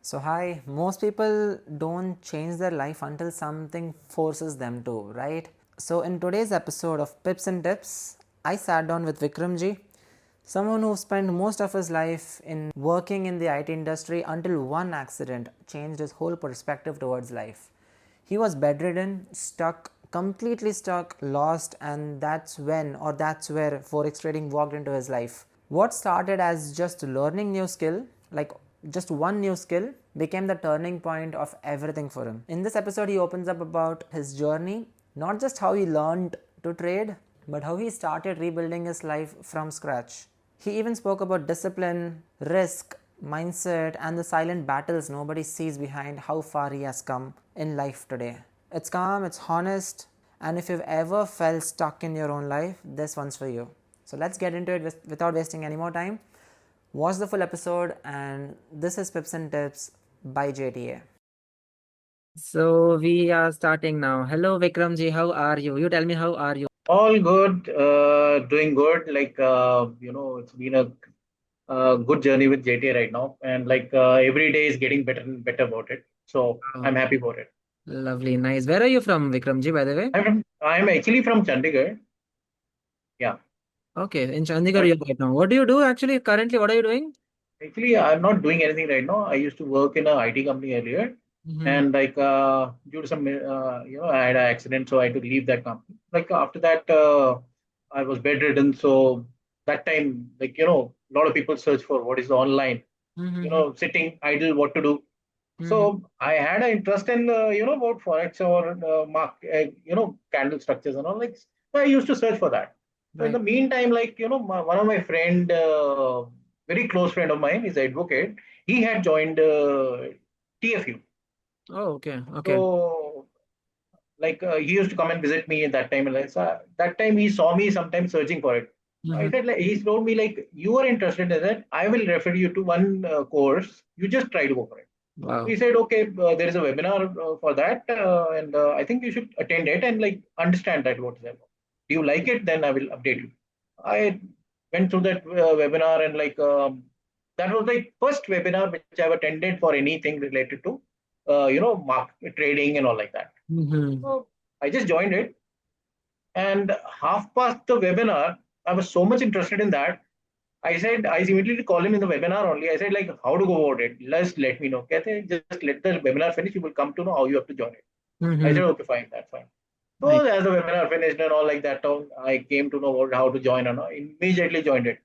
So, hi, most people don't change their life until something forces them to, right? So, in today's episode of Pips and Tips, I sat down with Vikram Ji, someone who spent most of his life in working in the IT industry until one accident changed his whole perspective towards life. He was bedridden, stuck, completely stuck, lost, and that's where Forex trading walked into his life. What started as just learning new skill, like just one new skill, became the turning point of everything for him. In this episode, he opens up about his journey, not just how he learned to trade, but how he started rebuilding his life from scratch. He even spoke about discipline, risk, mindset, and the silent battles nobody sees behind how far he has come in life today. It's calm, it's honest, and if you've ever felt stuck in your own life, this one's for you. So let's get into it without wasting any more time. Watch the full episode, and this is Pips and Tips by JTA. So we are starting now. Hello Vikram Ji, how are you? You tell me, how are you? All good, doing good. It's been a good journey with JT right now, and every day is getting better and better about it. So Oh, I'm happy about it. lovely, nice. Where are you from, Vikram Ji, by the way? I'm actually from Chandigarh. Yeah, Okay, in Chandigarh but you're right now. What do you do actually currently? What are you doing? actually I'm not doing anything right now. I used to work in a IT company earlier, Mm-hmm. and due to some I had an accident, so I had to leave that company. Like after that, I was bedridden, so that time, a lot of people search for what is online, Mm-hmm. sitting idle, what to do. Mm-hmm. So I had an interest in, about Forex or candle structures and all. So I used to search for that. So in Right. the meantime, one of my friend, very close friend of mine, is an advocate. He had joined TFU. Oh, okay. Okay. So he used to come and visit me at that time. And that time he saw me sometimes searching for it. I Mm-hmm. said, he told me, you are interested in that. I will refer you to one course. You just try to go for it. We Wow. said, okay, there is a webinar for that, and I think you should attend it and understand that what is about. Do you like it? Then I will update you. I went through that webinar, and that was like first webinar which I've attended for anything related to, market trading and all like that. Mm-hmm. So I just joined it, and half past the webinar, I was so much interested in that. I said, I immediately called him in the webinar only. I said, how to go about it? Just let me know. Kehte, just let the webinar finish. You will come to know how you have to join it. I Mm-hmm. said, okay, fine, that's fine. Nice. So as the webinar finished and all like that, I came to know how to join and immediately joined it.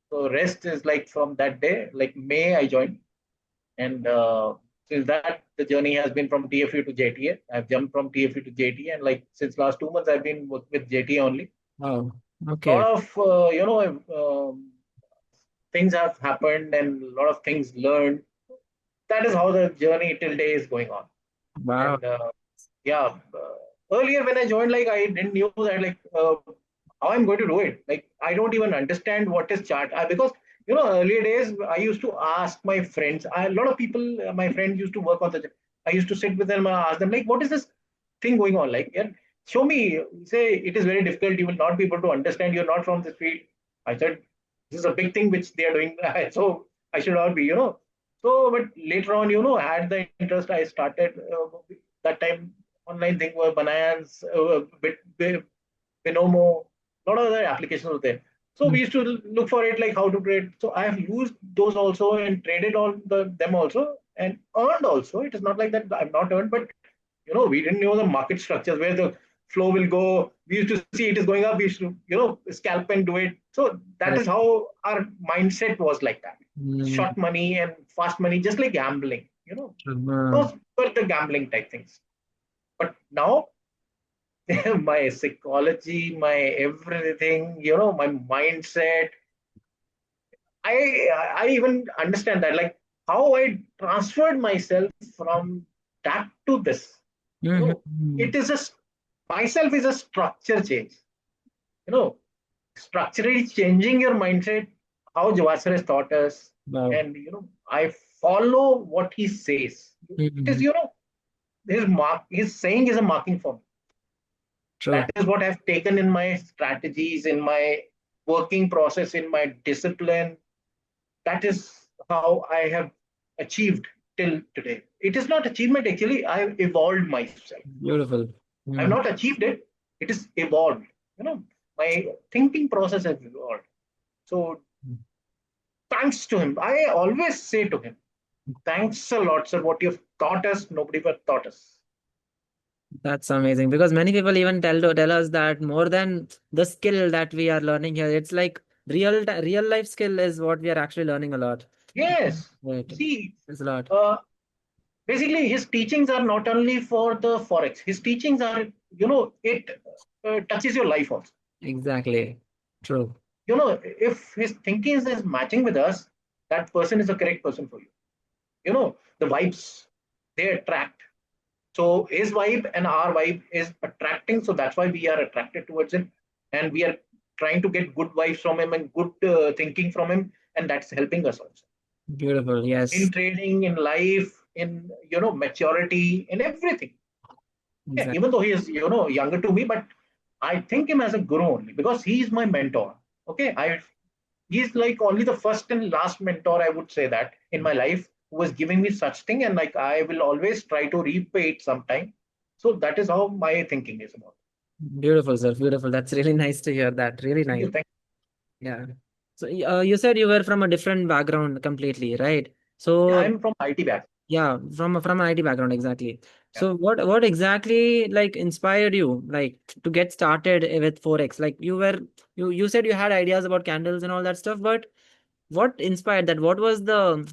So rest is like from that day, like May, I joined. And since that, the journey has been from TFU to JTA. I've jumped from TFU to JTA. And since last 2 months, I've been with JTA only. Wow. A Okay. lot of, things have happened and a lot of things learned. That is how the journey till day is going on. Wow. And yeah, earlier when I joined, I didn't knew that how I'm going to do it. I don't even understand what is chart because earlier days I used to ask my friends. A lot of people, my friends used to work on the. I used to sit with them and ask them what is this thing going on? Yeah, show me. Say it is very difficult. You will not be able to understand. You're not from this field. I said this is a big thing which they are doing. So I should not be. So, but later on, I had the interest. I started that time online thing were Binance, Binomo, a lot of other applications were there. So we used to look for it like how to trade. So I have used those also and traded on them also and earned also. It is not like that I've not earned, but we didn't know the market structures where the flow will go. We used to see it is going up. We used to scalp and do it. So that Right. is how our mindset was like that. Mm. Short money and fast money, just like gambling. Uh, Those were the gambling type things. But now my psychology, my everything, my mindset. I even understand that, how I transferred myself from that to this. You know, mhm. it is myself is a structure change. You know, Structurally changing your mindset, how Javasar has taught us, Wow. and I follow what he says. It is Mhm. his saying is a marking for me. True. That is what I've taken in my strategies, in my working process, in my discipline. That is how I have achieved. till today. It is not achievement actually. I've evolved myself. Beautiful. I've Mm. not achieved it. It is evolved. My thinking process has evolved. So thanks to him, I always say to him, thanks a lot, sir. What you've taught us, nobody but taught us. That's amazing because many people even tell us that more than the skill that we are learning here, it's like real life skill is what we are actually learning a lot. Yes. Right. See, It's a lot. uh, basically, his teachings are not only for the Forex. His teachings are, it touches your life also. Exactly. True. If his thinking is matching with us, that person is the correct person for you. The vibes, they attract. So his vibe and our vibe is attracting. So that's why we are attracted towards him. And we are trying to get good vibes from him and good thinking from him. And that's helping us also Beautiful. in Yes. trading, in life, in, maturity, in everything. Yeah, Exactly. even though he is, younger to me, but I think him as a guru only because he is my mentor. Okay. He's like only the first and last mentor, I would say that in my life, who was giving me such thing. And like, I will always try to repay it sometime. So that is how my thinking is about. Beautiful, sir. Beautiful. That's really nice to hear that. Really Thank you. nice. Yeah. So you said you were from a different background completely, right? Yeah, So I'm from IT back. yeah, from an IT background, exactly. Yeah. So what exactly like inspired you like to get started with Forex? Like you said you had ideas about candles and all that stuff, but what inspired that? What was the,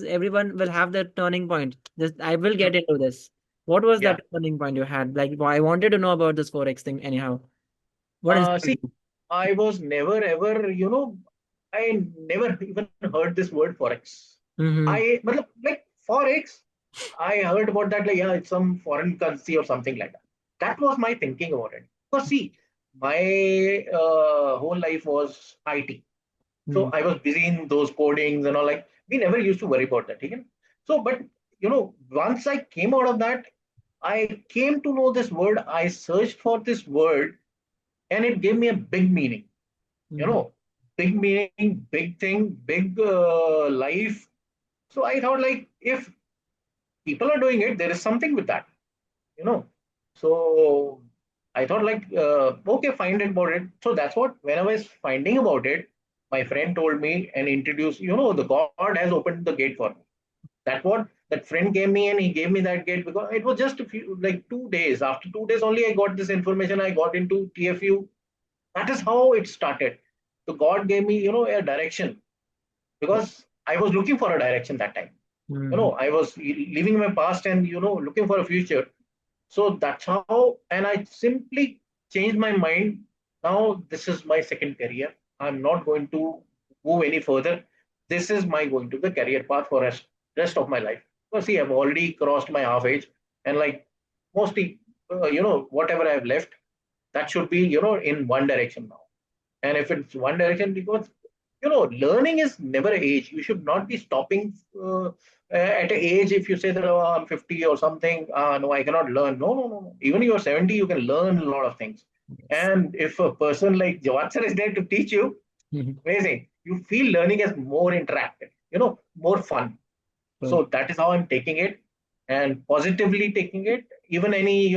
everyone will have that turning point. This I will Mm. get into this. What was Yeah. that turning point you had? Like I wanted to know about this Forex thing anyhow. What inspired See, you? I was never ever, I never even heard this word Forex. Mm-hmm. But like Forex, I heard about that, like, yeah, it's some foreign currency or something like that. That was my thinking about it. Because see, my whole life was IT. So I was busy in those codings and all. Like, we never used to worry about that. Okay? So, but once I came out of that, I came to know this word. I searched for this word, and it gave me a big meaning. You Mm-hmm. know, big meaning, big thing, big life. So I thought, like, if people are doing it, there is something with that. you know so I thought, like, okay, find it about it. So that's what, when I was finding about it, my friend told me and introduced, the God has opened the gate for me. That what that friend gave me, and he gave me that gate because it was just a few, like, 2 days. After 2 days only, I got this information. I got into TFU. That is how it started. So God gave me, a direction, because I was looking for a direction that time. Mm-hmm. I was living in my past and, looking for a future. So that's how, and I simply changed my mind. Now this is my second career. I'm not going to move any further. This is my going to the career path for rest of my life. So see, I've already crossed my half age, and like, mostly, whatever I've left, that should be, in one direction now. And if it's one direction, because learning is never an age. You should not be stopping at an age. If you say that, oh, I'm 50 or something, no, I cannot learn. No, no, no, no. Even you're 70, you can learn a lot of things. Yes. And if a person like Jawad sir is there to teach you, Mhm. amazing. You feel learning is more interactive, more fun. So So that is how I'm taking it, and positively taking it. Even any,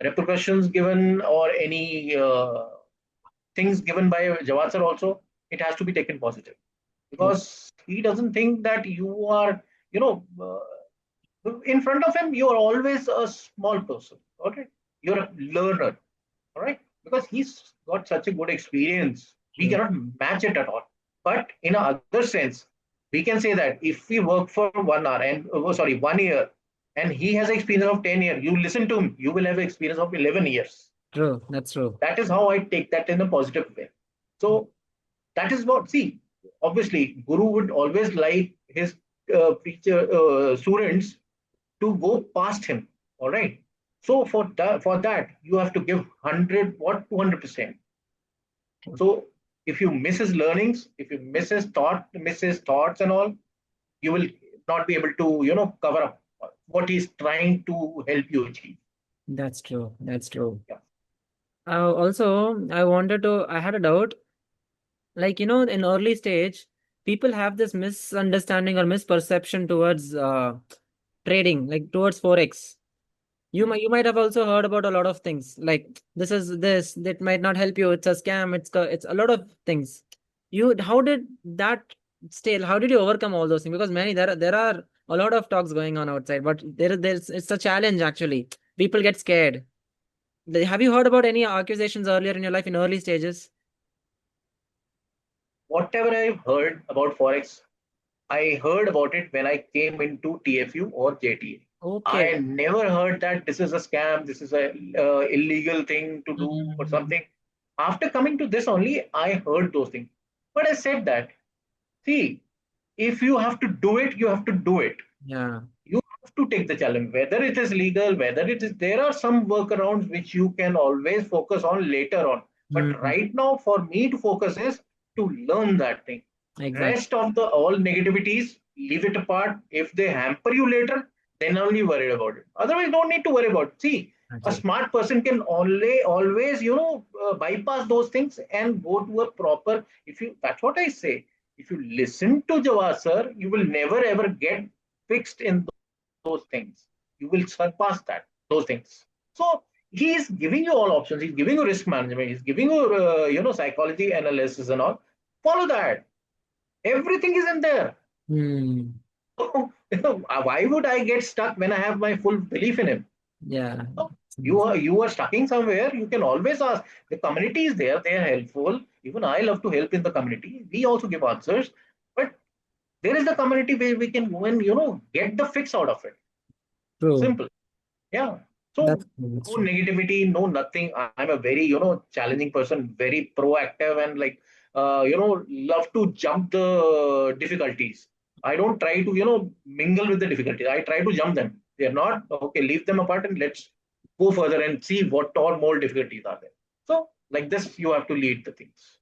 repercussions given, or any things given by Jawad sir also, it has to be taken positive, true. because he doesn't think that you are, in front of him, you are always a small person. Okay, you're a learner. All right, because he's got such a good experience, we True. cannot match it at all. But in another sense, we can say that if we work for 1 hour and, oh, sorry, 1 year, and he has experience of 10 years, you listen to him, you will have experience of 11 years. True. That's true. That is how I take that in a positive way. So that is what, see, obviously, Guru would always like his preacher students to go past him. All right. So for that, you have to give 100, what, 200%. True. So if you miss his learnings, if you miss his thoughts and all, you will not be able to, cover up what he's trying to help you achieve. That's true. That's true. Yeah. Also, I had a doubt. Like, in early stage, people have this misunderstanding or misperception towards trading, like towards Forex. You might have also heard about a lot of things like this is this that might not help you. It's a scam. It's a lot of things. How did that still? How did you overcome all those things? Because many there are a lot of talks going on outside, but there's it's a challenge actually. People get scared. Have you heard about any accusations earlier in your life in early stages? Whatever I've heard about Forex, I heard about it when I came into TFU or JTA. Okay. I never heard that this is a scam, this is a illegal thing to do or Mhm. something. After coming to this only, I heard those things. But I said that, see, if you have to do it, you have to do it. Yeah. You have to take the challenge, whether it is legal, whether it is, there are some workarounds which you can always focus on later on. But Mhm. right now, for me to focus is to learn that thing. Exactly. Rest of the all negativities, leave it apart. If they hamper you later, then only worry about it. Otherwise, don't need to worry about it. See, a Exactly. smart person can only always, bypass those things and go to a proper. If you, that's what I say. If you listen to Jawad sir, you will never ever get fixed in those things. You will surpass that, those things. So he is giving you all options. He's giving you risk management. He's giving you, psychology analysis and all. Follow that. Everything is in there. Hmm. Why would I get stuck when I have my full belief in him? Yeah. So you are stucking somewhere. You can always ask. The community is there. They are helpful. Even I love to help in the community. We also give answers, but there is the community where we can go and get the fix out of it. True. Simple. Yeah. That's So true. That's no true. negativity, no nothing. I'm a very, challenging person, very proactive and like, love to jump the difficulties. I don't try to, mingle with the difficulties. I try to jump them. They're not, okay, leave them apart and let's go further and see what all more difficulties are there. So like this, you have to lead the things.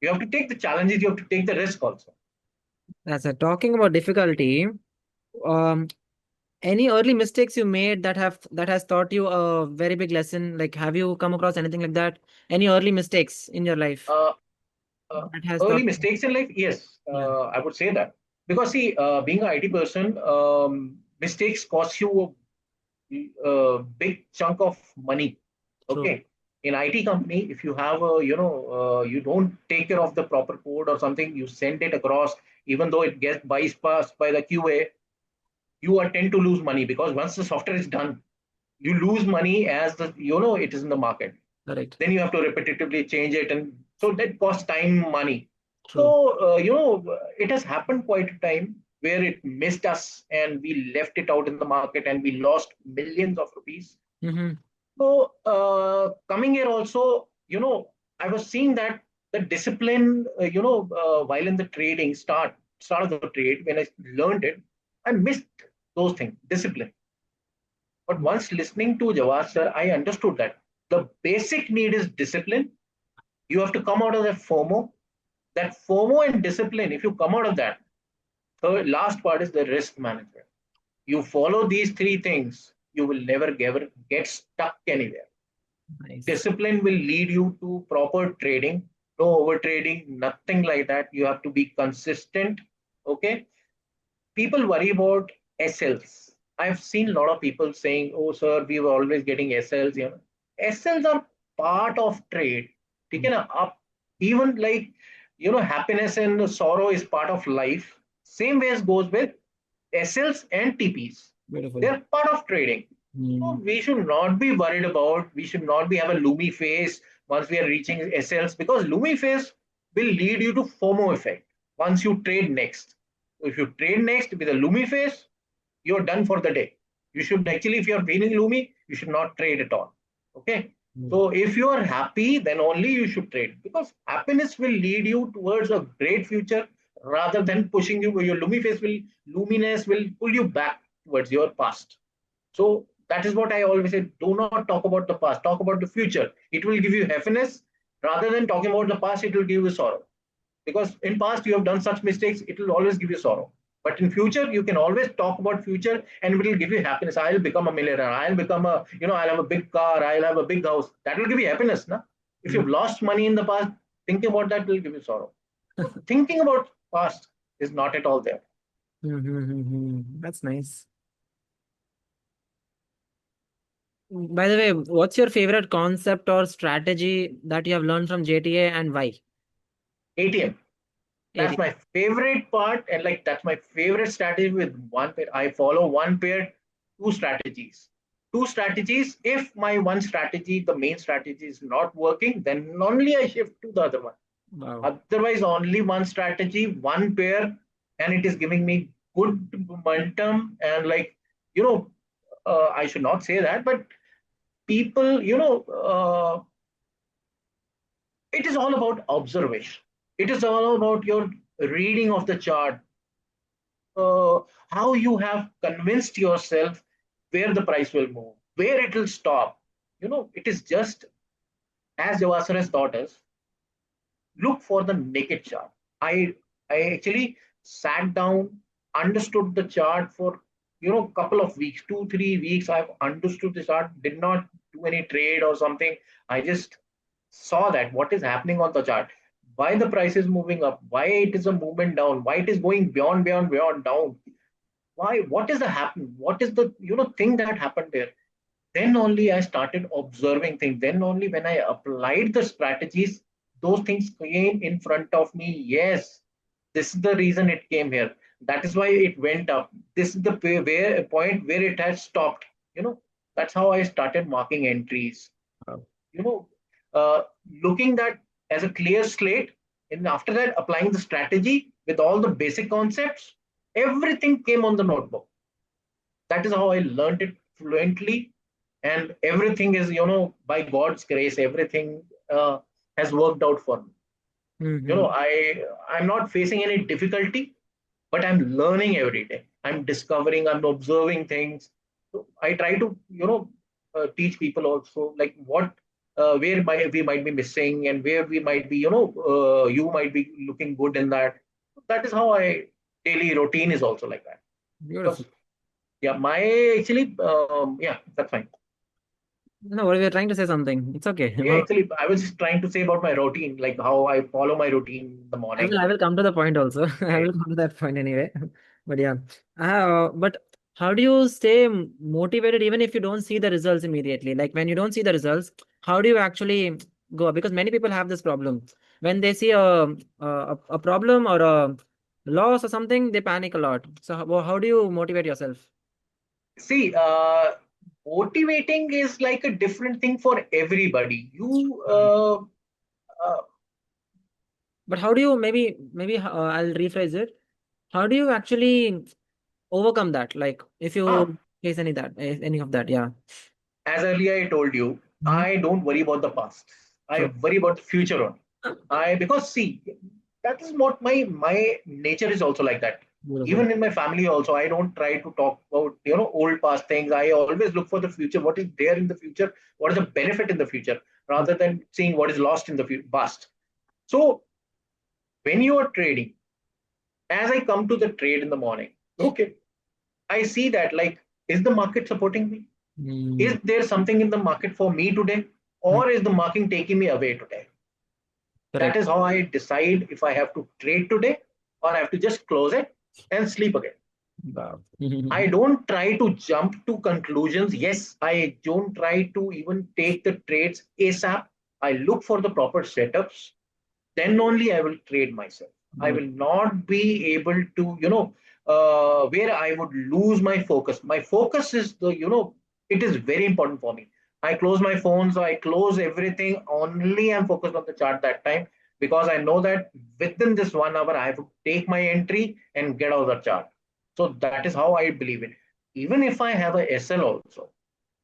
You have to take the challenges. You have to take the risk also. That's it. Talking about difficulty, um, any early mistakes you made that has taught you a very big lesson? Like, have you come across anything like that? Any early mistakes in your life Uh, uh, that has Early taught? mistakes in life, yes, Yeah. I would say that, because see, being an IT person, mistakes cost you a big chunk of money. True. Okay, in IT company, if you have a, you don't take care of the proper code or something, you send it across, even though it gets bypassed by the QA, you are tend to lose money, because once the software is done, you lose money as the, it is in the market. Correct. Then you have to repetitively change it, and so that costs time, money. So True. it has happened quite a time where it missed us and we left it out in the market and we lost millions of rupees. Mm-hmm. So coming here also, I was seeing that the discipline, while in the trading start of the trade, when I learned it, I missed those things, discipline. But once listening to Jawad sir, I understood that the basic need is discipline. You have to come out of that FOMO. That FOMO and discipline, if you come out of that, third last part is the risk management. You follow these three things, you will never get stuck anywhere. Nice. Discipline will lead you to proper trading, no over trading, nothing like that. You have to be consistent. Okay. People worry about SLs. I've seen a lot of people saying, "Oh, sir, we were always getting SLs." SLs are part of trade. Taken up, even like happiness and sorrow is part of life. Same way as goes with SLs and TPs. Beautiful. They're part of trading. So Mm. we should not be worried about. We should not be have a loomy face once we are reaching SLs, because loomy face will lead you to FOMO effect once you trade next. If you trade next with a loomy face, you're done for the day. You should actually, if you're feeling loomy, you should not trade at all. Okay. Mm. So if you are happy, then only you should trade, because happiness will lead you towards a great future rather than pushing you. Your loomy face will, luminous will pull you back towards your past. So that is what I always say. Do not talk about the past. Talk about the future. It will give you happiness rather than talking about the past. It will give you sorrow, because in past you have done such mistakes. It will always give you sorrow. But in future, you can always talk about future, and it will give you happiness. I'll become a millionaire. I'll become a, I'll have a big car. I'll have a big house. That will give you happiness. Na? If Mm. you've lost money in the past, thinking about that will give you sorrow. So thinking about past is not at all there. That's nice. By the way, what's your favorite concept or strategy that you have learned from JTA and why? ATM. That's 80. my favorite part, and like that's my favorite strategy with one pair. I follow one pair, two strategies. Two strategies. If my one strategy, the main strategy, is not working, then only I shift to the other one. Wow. Otherwise, only one strategy, one pair, and it is giving me good momentum. And like, I should not say that, but people, it is all about observation. It is all about your reading of the chart, uh, how you have convinced yourself where the price will move, where it will stop. It is just as Javasar has taught us, look for the naked chart. I actually sat down, understood the chart for couple of weeks, 2 3 weeks. I've understood the chart, did not do any trade or something. I just saw that what is happening on the chart, why the price is moving up, why it is a movement down, why it is going beyond down, why, what is the happen, what is the thing that happened there. Then only I started observing things. Then only when I applied the strategies, those things came in front of me. Yes, this is the reason it came here. That is why it went up. This is the point where it has stopped. You know, that's how I started marking entries. Wow. You know, uh, Looking that as a clear slate, and after that applying the strategy with all the basic concepts, everything came on the notebook. That is how I learned it fluently, and everything is by God's grace, everything has worked out for me. Mm-hmm. I'm not facing any difficulty, but I'm learning every day. I'm discovering, I'm observing things. So I try to teach people also, like what where we might be missing, and where we might be you might be looking good in that. That is how I daily routine is also like that. Beautiful. Because yeah, my actually yeah, that's fine. No, we are trying to say something. It's okay. Yeah, actually, I was just trying to say about my routine, like how I follow my routine in the morning. I will come to the point also. I Okay. will come to that point anyway. But yeah. But how do you stay motivated even if you don't see the results immediately? Like when you don't see the results, how do you actually go? Because many people have this problem. When they see a problem or a loss or something, they panic a lot. So how do you motivate yourself? See, motivating is like a different thing for everybody. Uh, But how do you maybe I'll rephrase it. How do you actually overcome that? Like if ah, you face any of that, yeah. as earlier I told you, Mhm. I don't worry about the past. I True. worry about the future only. I Because see, that is what my nature is also like that. Beautiful. Even in my family also, I don't try to talk about old past things. I always look for the future. What is there in the future? What is the benefit in the future, rather than seeing what is lost in the past. So when you are trading, as I come to the trade in the morning, okay, I see that, like, is the market supporting me? Mm, Is there something in the market for me today, mm, or is the market taking me away today? That correct. is how I decide if I have to trade today, or I have to just close it and sleep again. Wow. I don't try to jump to conclusions. Yes, I don't try to even take the trades ASAP. I look for the proper setups. Then only I will trade myself. I will not be able to, where I would lose my focus. My focus is it is very important for me. I close my phones, I close everything. Only I'm focused on the chart that time, because I know that within this 1 hour, I have to take my entry and get out of the chart. So that is how I believe it. Even if I have a SL also,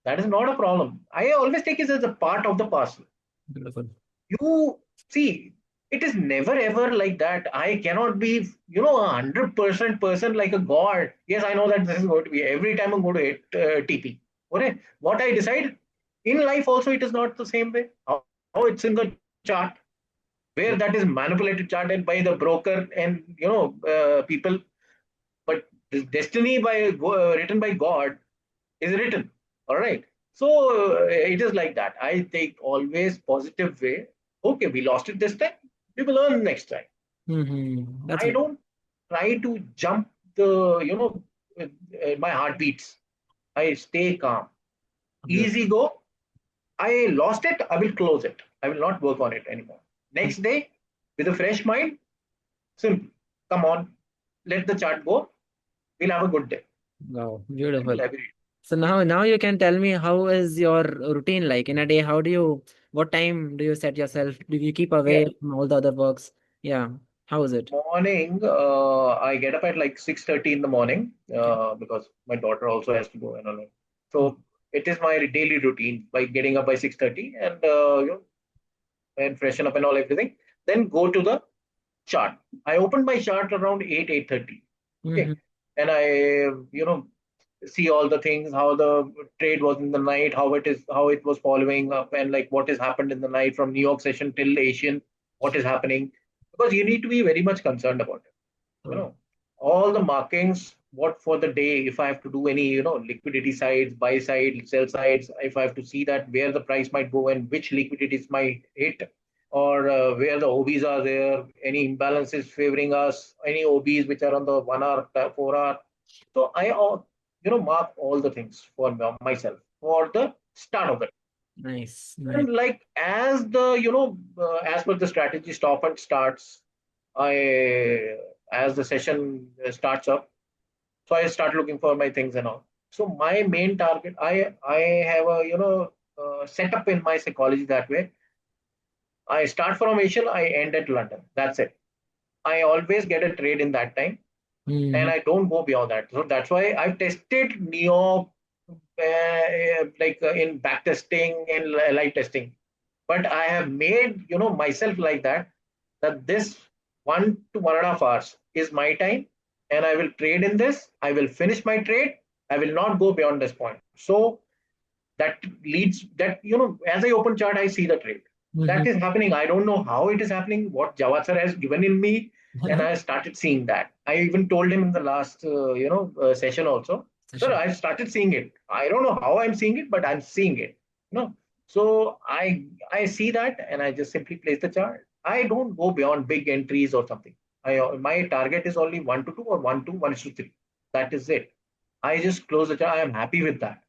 that is not a problem. I always take it as a part of the parcel. Beautiful. You see, it is never ever like that. I cannot be 100% person like a god. Yes, I know that this is going to be every time I'm going to hit TP. Okay, what I decide in life also, it is not the same way. How it's in the chart, where that is manipulated chart and by the broker and people. But this destiny written by God is written. All right. So it is like that. I take always positive way. Okay, we lost it this time. We will learn next time. Mm-hmm. That's I good. don't. try to jump the, my heartbeats. I stay calm. Easy go. I lost it. I will close it. I will not work on it anymore. Next day, with a fresh mind, simple. Come on, let the chart go. We'll have a good day. Wow, beautiful. Simple every day. So now you can tell me, how is your routine like in a day? What time do you set yourself? Do you keep Yeah. away from all the other works? Yeah. How is it? Morning, I get up at like 6:30 in the morning Okay. because my daughter also has to go and all that. So it is my daily routine by getting up by 6:30 and and freshen up and all everything. Then go to the chart. I opened my chart around 8:30. Okay, Mm-hmm. and I see all the things, how the trade was in the night, how it was following up, and like what has happened in the night from New York session till Asian, what is happening, because you need to be very much concerned about it. You Oh. know, all the markings, what for the day, if I have to do any, liquidity sides, buy side, sell sides, if I have to see that where the price might go and which liquidities might hit, or where the OBs are there, any imbalances favoring us, any OBs which are on the 1 hour, 4 hour. So I, mark all the things for myself for the start of it. Nice, nice. And like as the, as per the strategy stop and starts, I as the session starts up, so I start looking for my things and all. So my main target, I have a setup in my psychology that way. I start from Asian, I end at London. That's it. I always get a trade in that time, and Mm-hmm. I don't go beyond that. So that's why I've tested New York, in back testing and live testing. But I have made myself like that this 1 to 1.5 hours is my time, and I will trade in this. I will finish my trade. I will not go beyond this point. So that leads that as I open chart, I see the trade that is happening. I don't know how it is happening, what Jawad sir has given in me, and I started seeing that. I even told him in the last session also, sir, Session. I started seeing it. I don't know how I'm seeing it, but I'm seeing it. So I see that, and I just simply place the chart. I don't go beyond big entries or something. My target is only 1 to 2 or 1 to 3. That is it. I just close the chart. I am happy with that.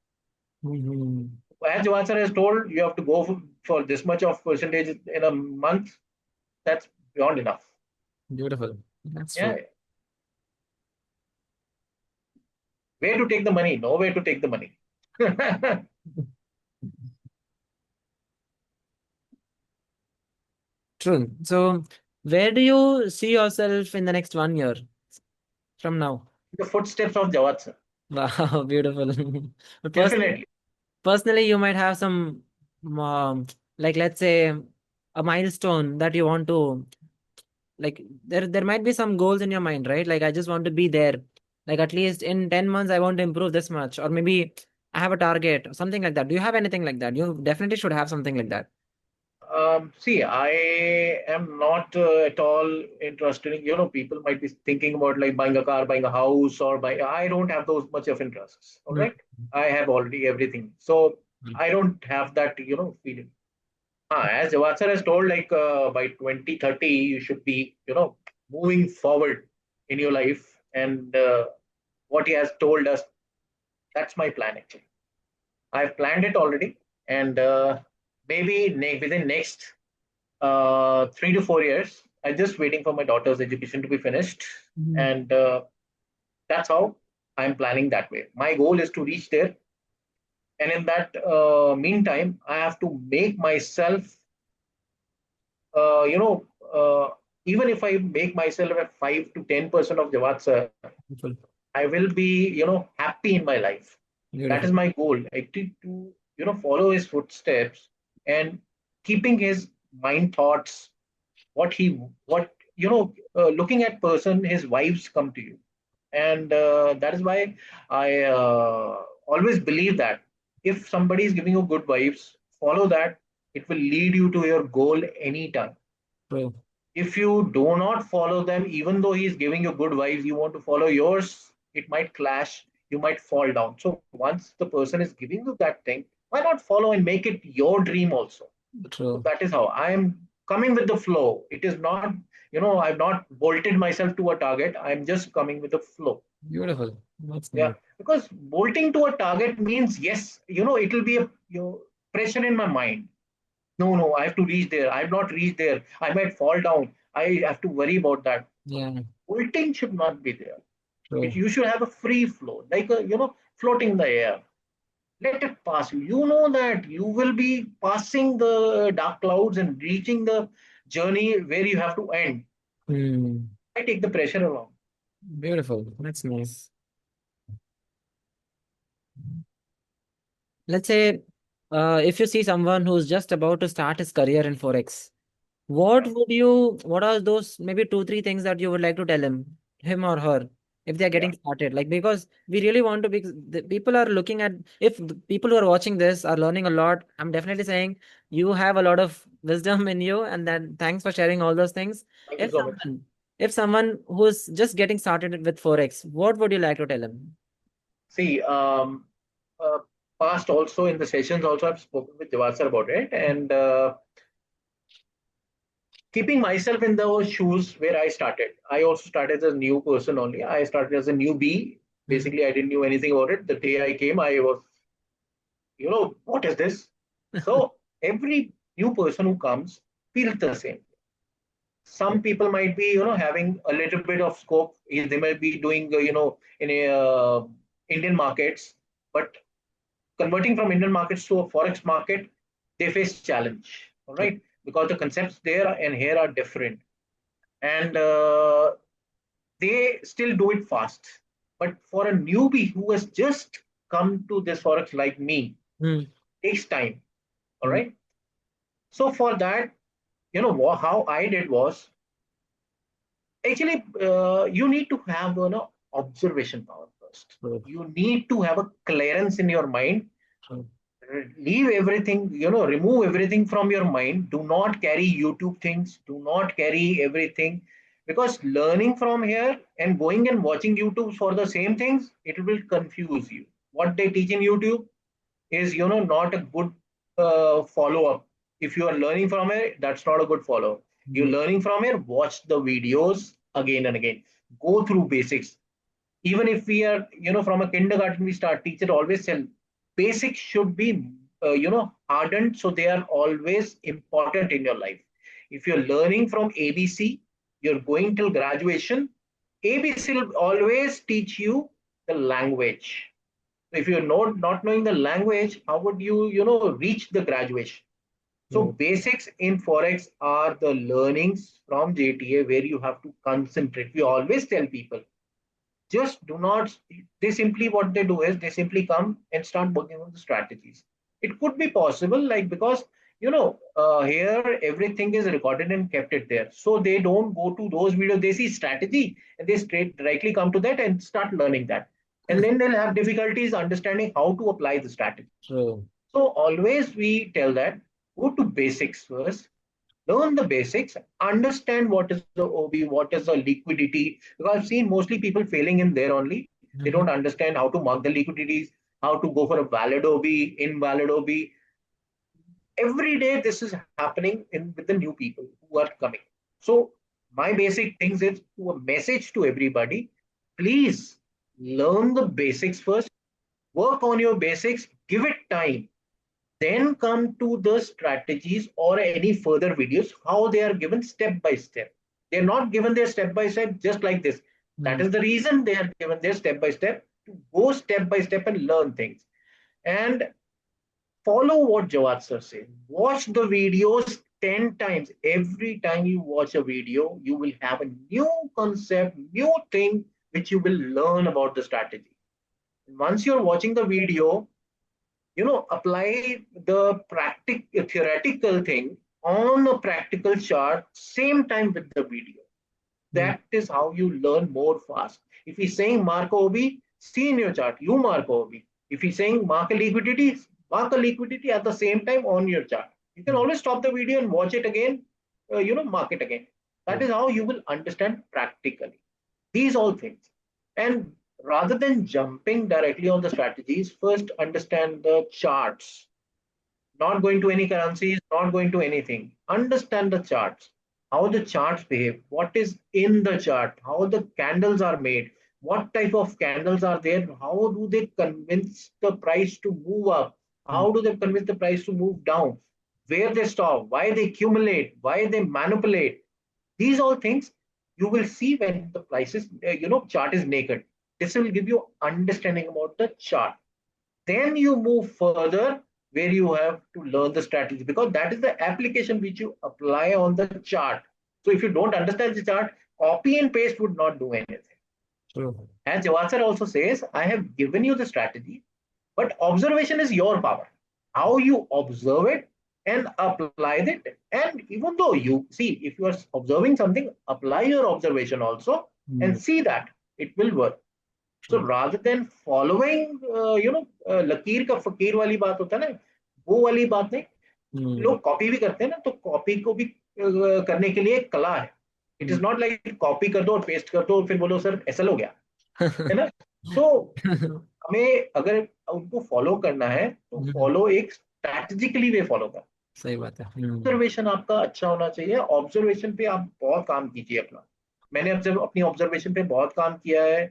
Mm-hmm. As Johansson has told, you have to go for this much of percentage in a month. That's beyond enough. Beautiful. That's Yeah. true. Where to take the money? No way to take the money. True. So, where do you see yourself in the next 1 year from now? The footsteps of Jawad sir. Wow, beautiful. But Definitely. personally, you might have some, like, let's say, a milestone that you want to, like, there might be some goals in your mind, right? Like, I just want to be there. Like, at least in 10 months, I want to improve this much. Or maybe I have a target, or something like that. Do you have anything like that? You definitely should have something like that. See, I am not at all interested in, people might be thinking about like buying a car, buying a house, or buy. I don't have those much of interests. All Mm. right. I have already everything. So I don't have that, feeling. As Jawad sir has told, like by 2030, you should be, moving forward in your life. And what he has told us, that's my plan actually. I've planned it already. And maybe within next 3 to 4 years, I'm just waiting for my daughter's education to be finished. Mm. And that's how I'm planning that way. My goal is to reach there. And in that meantime, I have to make myself uh, you know, uh, even if I make myself at 5 to 10% of Jawad sir, Beautiful. I will be, happy in my life. That Beautiful. is my goal. Actually, to, follow his footsteps and keeping his mind thoughts, looking at person, his vibes come to you. And that is why I always believe that if somebody is giving you good vibes, follow that. It will lead you to your goal anytime. True. If you do not follow them, even though he's giving you good vibes, you want to follow yours, it might clash, you might fall down. So once the person is giving you that thing, why not follow and make it your dream also? So True. that is how I am coming with the flow. It is not, I've not bolted myself to a target. I'm just coming with the flow. Beautiful. That's Yeah, nice. because bolting to a target means, yes, it'll be a pressure in my mind. No, no, I have to reach there. I've not reached there. I might fall down. I have to worry about that. Yeah, Bolting should not be there. true. You should have a free flow, like floating in the air. Let it pass you. You know that you will be passing the dark clouds and reaching the journey where you have to end. Hmm. I take the pressure along. Beautiful. That's nice. Let's say, if you see someone who's just about to start his career in Forex, Yeah, what are those maybe two, three things that you would like to tell him or her, if they're yeah, getting started? Like, because we really want to be, the people are looking at, if the people who are watching this are learning a lot, I'm definitely saying you have a lot of wisdom in you, and then thanks for sharing all those things. thank you If so much. someone, if someone who's just getting started with Forex, what would you like to tell him? See, uh, past also in the sessions also I've spoken with Jawad sir about it, and keeping myself in those shoes where I started. I also started as a new person only. I started as a newbie. Mhm. Basically, I didn't know anything about it. The day I came, I was, what is this? So every new person who comes feels the same. Some people might be, having a little bit of scope. They might be doing, in a Indian markets, but converting from Indian markets to a forex market, they face challenge. All True. right, because the concepts there and here are different, and they still do it fast. But for a newbie who has just come to this forex like me, Mm, takes time. All mm, right. So for that, how I did was, actually, you need to have observation power first. true, You need to have a clearance in your mind. true. Leave everything, remove everything from your mind. Do not carry YouTube things. Do not carry everything, because learning from here and going and watching YouTube for the same things, it will confuse you. What they teach in YouTube is, not a good follow up. If you are learning from it, that's not a good follow up. You're Mm, learning from it, watch the videos again and again. Go through basics. Even if we are, from a kindergarten we start, teacher always tell basics should be hardened, so they are always important in your life. If you're learning from ABC, you're going till graduation, ABC will always teach you the language. If you're not knowing the language, how would you reach the graduation? So true. basics in forex are the learnings from JTA where you have to concentrate. We always tell people, just do not, they simply, what they do is they simply come and start working on the strategies. It could be possible, like, because here everything is recorded and kept it there, so they don't go to those videos. They see strategy and they straight directly come to that and start learning that, and then they'll have difficulties understanding how to apply the strategy. True. So always we tell that, go to basics first, learn the basics, understand what is the OB, what is the liquidity. Because I've seen mostly people failing in there only. They Mhm. don't understand how to mark the liquidities, how to go for a valid OB, invalid OB. Every day this is happening in with the new people who are coming. So my basic things is to a message to everybody. Please learn the basics first, work on your basics, give it time, then come to the strategies or any further videos, how they are given step by step. They're not given their step by step just like this. That Mm, is the reason they are given their step by step, to go step by step and learn things. And follow what Jawad sir said. Watch the videos 10 times. Every time you watch a video, you will have a new concept, new thing which you will learn about the strategy. Once you're watching the video, apply the theoretical thing on a practical chart same time with the video. mm, That is how you learn more fast. If he's saying mark OB, see in your chart, you mark OB. If he's saying mark a liquidity, mark a liquidity at the same time on your chart. You can mm, always stop the video and watch it again, mark it again. That true. is how you will understand practically these all things. And rather than jumping directly on the strategies, first understand the charts. Not going to any currencies, not going to anything. Understand the charts. how the charts behave, what is in the chart, how the candles are made, what type of candles are there, how do they convince the price to move up, Mm. how do they convince the price to move down, where they stop, why they accumulate, why they manipulate. These all things you will see when the prices, chart is naked. This will give you understanding about the chart. Then you move further where you have to learn the strategy, because that is the application which you apply on the chart. So if you don't understand the chart, copy and paste would not do anything. True. As Jawad sir also says, I have given you the strategy, but observation is your power. How you observe it and apply it. And even though you see, if you are observing something, apply your observation also and Mm. see that it will work. So True. rather than following, लकीर का फकीर वाली बात होता है ना, वो वाली बात नहीं. Mm. लोग कॉपी भी करते हैं ना, तो कॉपी को भी करने के लिए एक कला है. It is Mm. Not like copy कर दो और पेस्ट कर दो और फिर बोलो सर ऐसा हो गया, है ना. सो हमें अगर उनको फॉलो करना है तो हम्म, फॉलो एक स्ट्रैटेजिकली वे फॉलो कर. सही बात है. ऑब्जर्वेशन आपका अच्छा होना चाहिए. ऑब्जर्वेशन पे आप बहुत काम कीजिए अपना. मैंने अपनी ऑब्जर्वेशन पे बहुत काम किया है.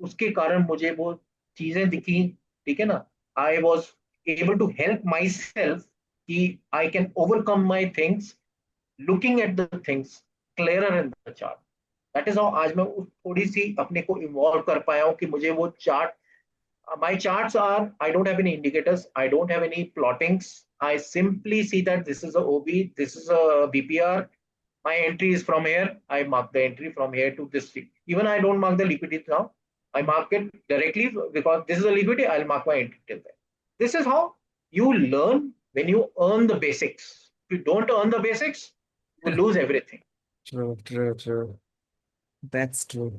उसके कारण मुझे वो चीजें दिखी. ठीक है ना. I was able to help myself कि I can overcome my things looking at the things clearer in the chart. That is how आज मैं थोड़ी सी अपने को इन्वॉल्व कर पाया हूँ कि मुझे वो chart. My charts are, I don't have any indicators, I don't have any plottings. I simply see that this is a OB, this is a BPR. My entry is from here. I mark the entry from here to this. Even I don't mark the liquidity now. I mark it directly because this is a liquidity. I'll mark my entry till there. This is how you learn when you earn the basics. If you don't earn the basics, you will lose everything. True, true, true. That's true.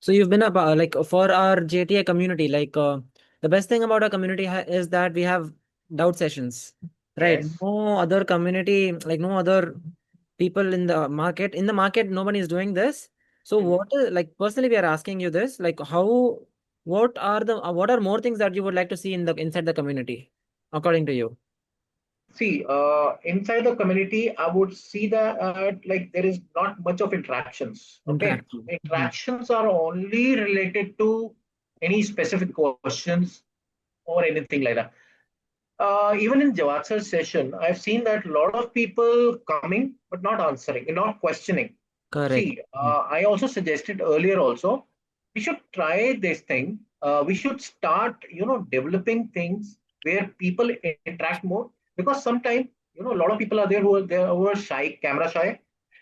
So you've been like for our JTA community, like the best thing about our community is that we have doubt sessions, right? Yes. No other community, like no other people in the market. In the market, nobody is doing this. So Mhm. what is like personally, we are asking you this, like how, what are more things that you would like to see in the inside the community, according to you? See, inside the community, I would see that like there is not much of interactions. Okay, Interaction. Mhm. interactions are only related to any specific questions or anything like that. Even in Jawad sir's session, I've seen that a lot of people coming but not answering, not questioning. Correct. See, I also suggested earlier also, we should try this thing. We should start, developing things where people interact more, because sometimes, a lot of people are there who are shy, camera shy,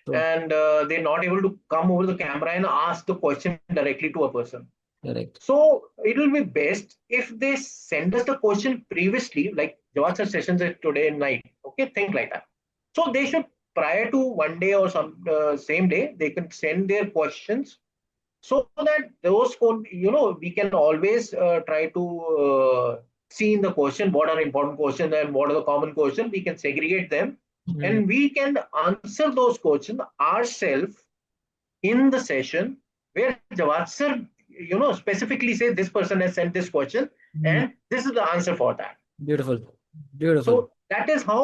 So and they're not able to come over the camera and ask the question directly to a person. correct. So it will be best if they send us the question previously, like Jawad sir sessions is today night. Okay, think like that. So they should, prior to one day or some same day, they can send their questions, so that those we can always try to see in the question what are important questions and what are the common questions. We can segregate them Mm. and we can answer those questions ourselves in the session, where Jawad sir, specifically say this person has sent this question Mm. and this is the answer for that. Beautiful. Beautiful. So that is how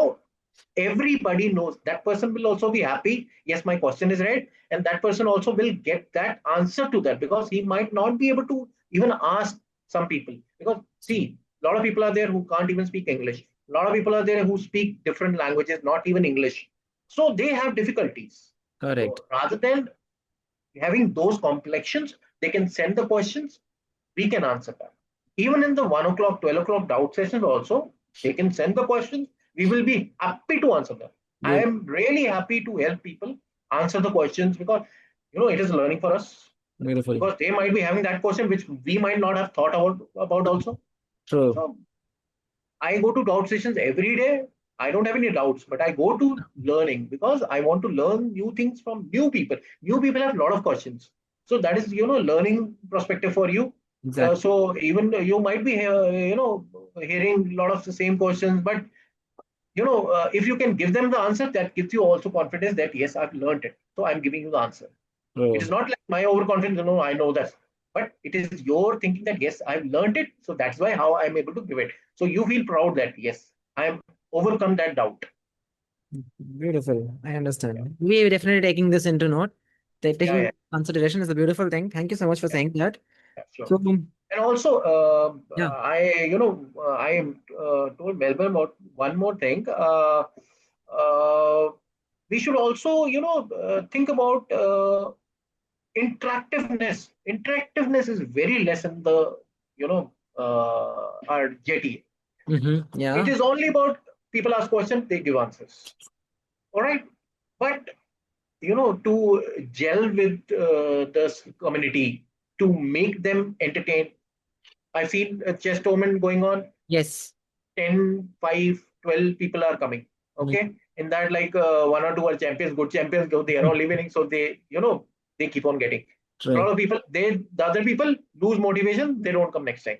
everybody knows. That person will also be happy. Yes, my question is right. And that person also will get that answer to that, because he might not be able to even ask some people. Because see, a lot of people are there who can't even speak English. A lot of people are there who speak different languages, not even English. So they have difficulties. Correct. So rather than having those complexions, they can send the questions, we can answer that. Even in the 1 o'clock, 12 o'clock doubt sessions also, they can send the questions. We will be happy to answer them. I Beautiful. am really happy to help people answer the questions, because it is learning for us. Beautiful. Because they might be having that question which we might not have thought about also. True. So I go to doubt sessions every day. I don't have any doubts, but I go to learning because I want to learn new things from new people. New people have a lot of questions. So that is, learning perspective for you. Exactly. So even you might be, hearing a lot of the same questions, but, if you can give them the answer, that gives you also confidence that, yes, I've learned it. So I'm giving you the answer. It is True. not like my overconfidence, no, I know that. But it is your thinking that, yes, I've learned it. So that's why how I'm able to give it. So you feel proud that, yes, I have overcome that doubt. Beautiful. I Yeah, understand. We are definitely taking this into note. yeah, Taking yeah, consideration is a beautiful thing. Thank you so much for yeah, saying that. yeah, sure. So, And also, yeah. I told Melbourne about one more thing. Uh, we should also, think about interactiveness. Interactiveness is very less in the, our JT. It Yeah. is only about people ask questions, they give answers. All right. But, to gel with this community, to make them entertain, I feel a chess tournament going on, Yes. 10, 5, 12 people are coming. Mm, Okay. In that, like one or two are champions, good champions, though they are all living. So they keep on getting. A lot true. of people, the other people lose motivation, they don't come next time.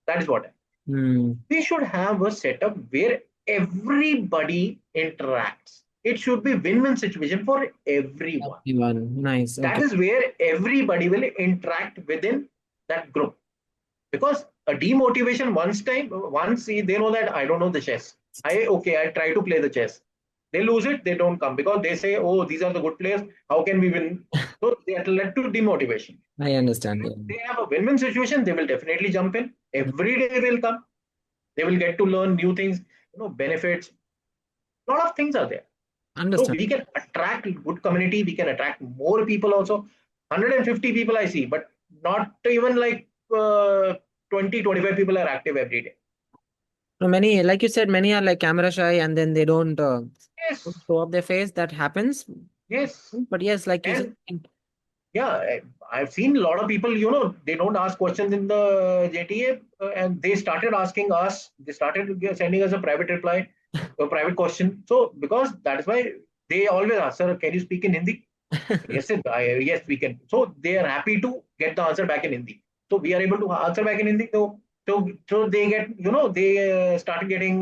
That is what. Hmm. We should have a setup where everybody interacts. It should be win-win situation for everyone. Everyone. Nice. That Okay. is where everybody will interact within that group. Because a demotivation they know that I don't know the chess. I try to play the chess. They lose it, they don't come because they say, oh, these are the good players. How can we win? So they are led to demotivation. I understand. If Yeah. they have a win-win situation, they will definitely jump in. Every day will come. They will get to learn new things, benefits. A lot of things are there. So Understand. we can attract good community. We can attract more people also. 150 people I see, but not even like 20, 25 people are active every day. So many, like you said, many are like camera shy and then they don't Yes, show up their face. That happens. yes. But yes, like you said, And yeah, I've seen a lot of people, they don't ask questions in the JTA and they started asking us, they started sending us a private reply, a private question. So, because that is why they always ask, sir, can you speak in Hindi? Yes, sir, yes, we can. So they are happy to get the answer back in Hindi. So we are able to answer back in Hindi. So they get, they started getting,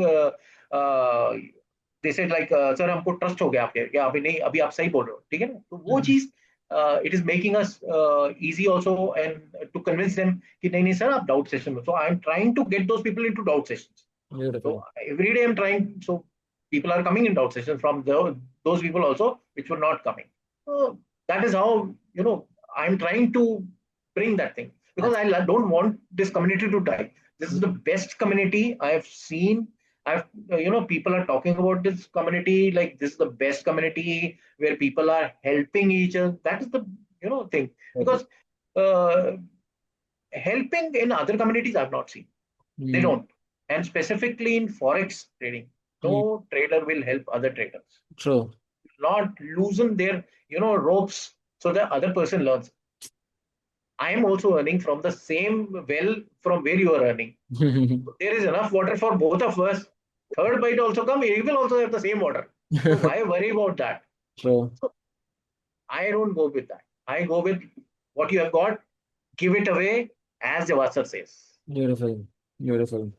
they said like, sir, हमको trust हो गया आपके, या अभी नहीं, अभी आप सही बोल रहे हो, ठीक है ना? तो वो Mhm. चीज, it is making us easy also and to convince them कि नहीं नहीं sir आप doubt session में. So I am trying to get those people into doubt sessions. So Beautiful. every day I'm trying. So people are coming in doubt sessions from those people also which were not coming. So that is how I'm trying to bring that thing because That's don't want this community to die. This is the best community I've seen. I've people are talking about this community like this is the best community where people are helping each other. That is the thing very. because uh, helping in other communities I've not seen. They Mm, don't. And specifically in Forex trading, mm, no trader will help other traders. true. Not loosen their, ropes so the other person learns. I am also earning from the same well from where you are earning. There is enough water for both of us. Third bite also come, he will also have the same water. So why worry about that? True. So I don't go with that. I go with what you have got, give it away, as Jawaad sir says. Beautiful. Beautiful.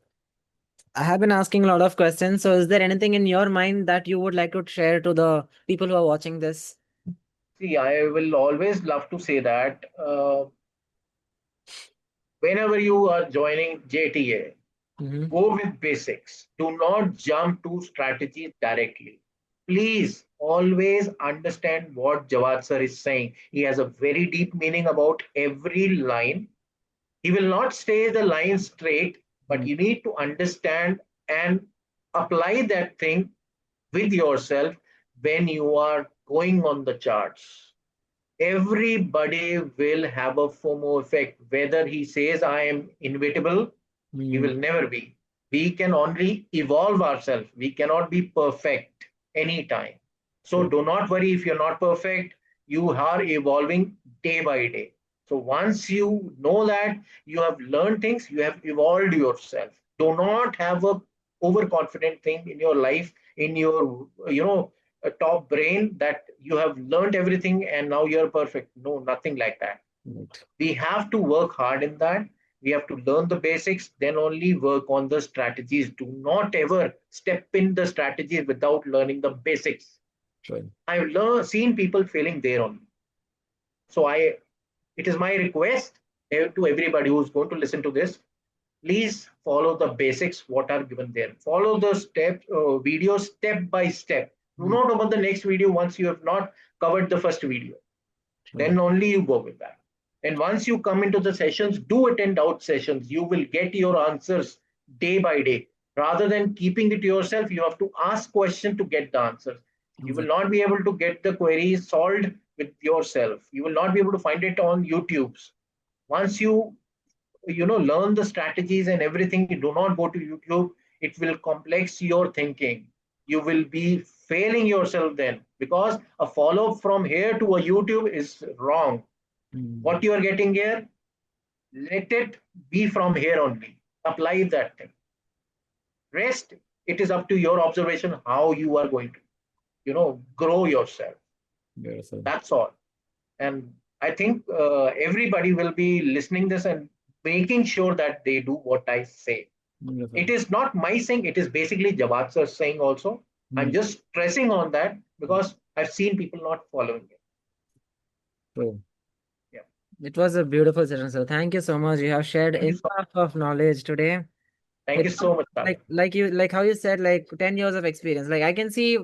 I have been asking a lot of questions. So, is there anything in your mind that you would like to share to the people who are watching this? See, I will always love to say that whenever you are joining JTA, Hmm. go with basics. Do not jump to strategy directly. Please always understand what Jawad sir is saying. He has a very deep meaning about every line. He will not say the line straight, but you need to understand and apply that thing with yourself when you are going on the charts. Everybody will have a FOMO effect. Whether he says I am inevitable, he Mm, will never be. We can only evolve ourselves. We cannot be perfect anytime. So true. do not worry if you're not perfect. You are evolving day by day. So once you know that you have learned things, you have evolved yourself. Do not have a overconfident thing in your life, in your a top brain that you have learned everything and now you're perfect. No, nothing like that. Right. We have to work hard in that. We have to learn the basics, then only work on the strategies. Do not ever step in the strategies without learning the basics. True. I've seen people failing there only. So it is my request to everybody who's going to listen to this. Please follow the basics what are given there. Follow the steps, videos step by step. Do not open the next video once you have not covered the first video. Then only you go with that. And once you come into the sessions, do attend out sessions. You will get your answers day by day. Rather than keeping it to yourself, you have to ask questions to get the answers. You will not be able to get the queries solved with yourself. You will not be able to find it on YouTube's. Once you learn the strategies and everything, you do not go to YouTube. It will complex your thinking. You will be failing yourself then, because a follow up from here to a YouTube is wrong. What you are getting here, let it be from here only. Apply that thing. Rest, it is up to your observation how you are going to grow yourself. Beautiful. That's all. And I think everybody will be listening this and making sure that they do what I say. Beautiful. It is not my saying, it is basically Jawaad sir saying also. I'm just stressing on that because I've seen people not following it. True. Yeah. It was a beautiful session, sir. Thank you so much. You have shared Thank you so, enough of knowledge today. thank you so much, Sagar. Like how you said, like 10 years of experience. Like I can see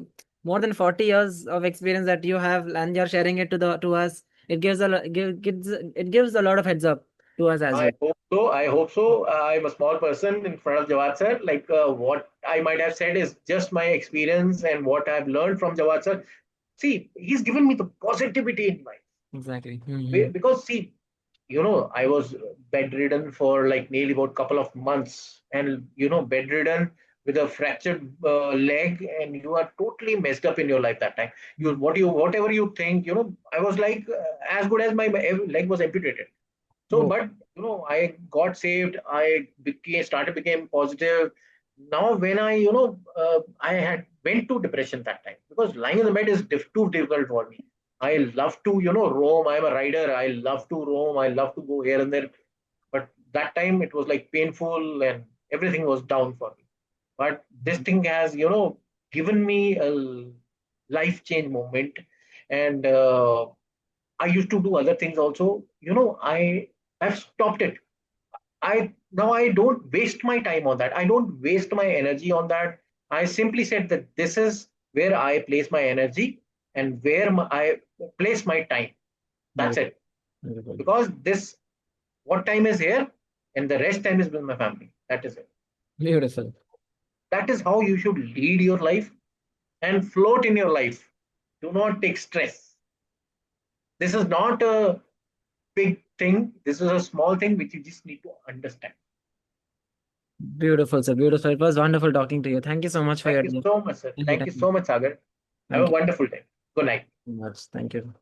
more than 40 years of experience that you have, and you're sharing it to us. It gives it gives a lot of heads up to us as I well. hope so. I hope so. I'm a small person in front of Jawad sir. Like what I might have said is just my experience and what I've learned from Jawad sir. See, he's given me the positivity in life. Exactly. Because see, I was bedridden for like nearly about couple of months, and bedridden with a fractured leg, and you are totally messed up in your life that time. Whatever you think, I was like as good as my leg was amputated. So, Oh, but I got saved. I became positive. Now, when I had went to depression that time because lying in the bed is too difficult for me. I love to roam. I'm a rider. I love to roam. I love to go here and there. But that time it was like painful and everything was down for me. But this thing has given me a life change moment, and I used to do other things also. I've stopped it. I don't waste my time on that. I don't waste my energy on that. I simply said that this is where I place my energy and where I place my time. That's it. beautiful. Because this what time is here and the rest time is with my family. That is it. Beautiful. That is how you should lead your life and float in your life. Do not take stress. This is not a big thing. This is a small thing which you just need to understand. Beautiful, sir. Beautiful. It was wonderful talking to you. Thank you so much for Thank your you time so much, sir. and your Thank you time. so much, Sagar. Have a Thank you wonderful day. Good night. so much. Thank you.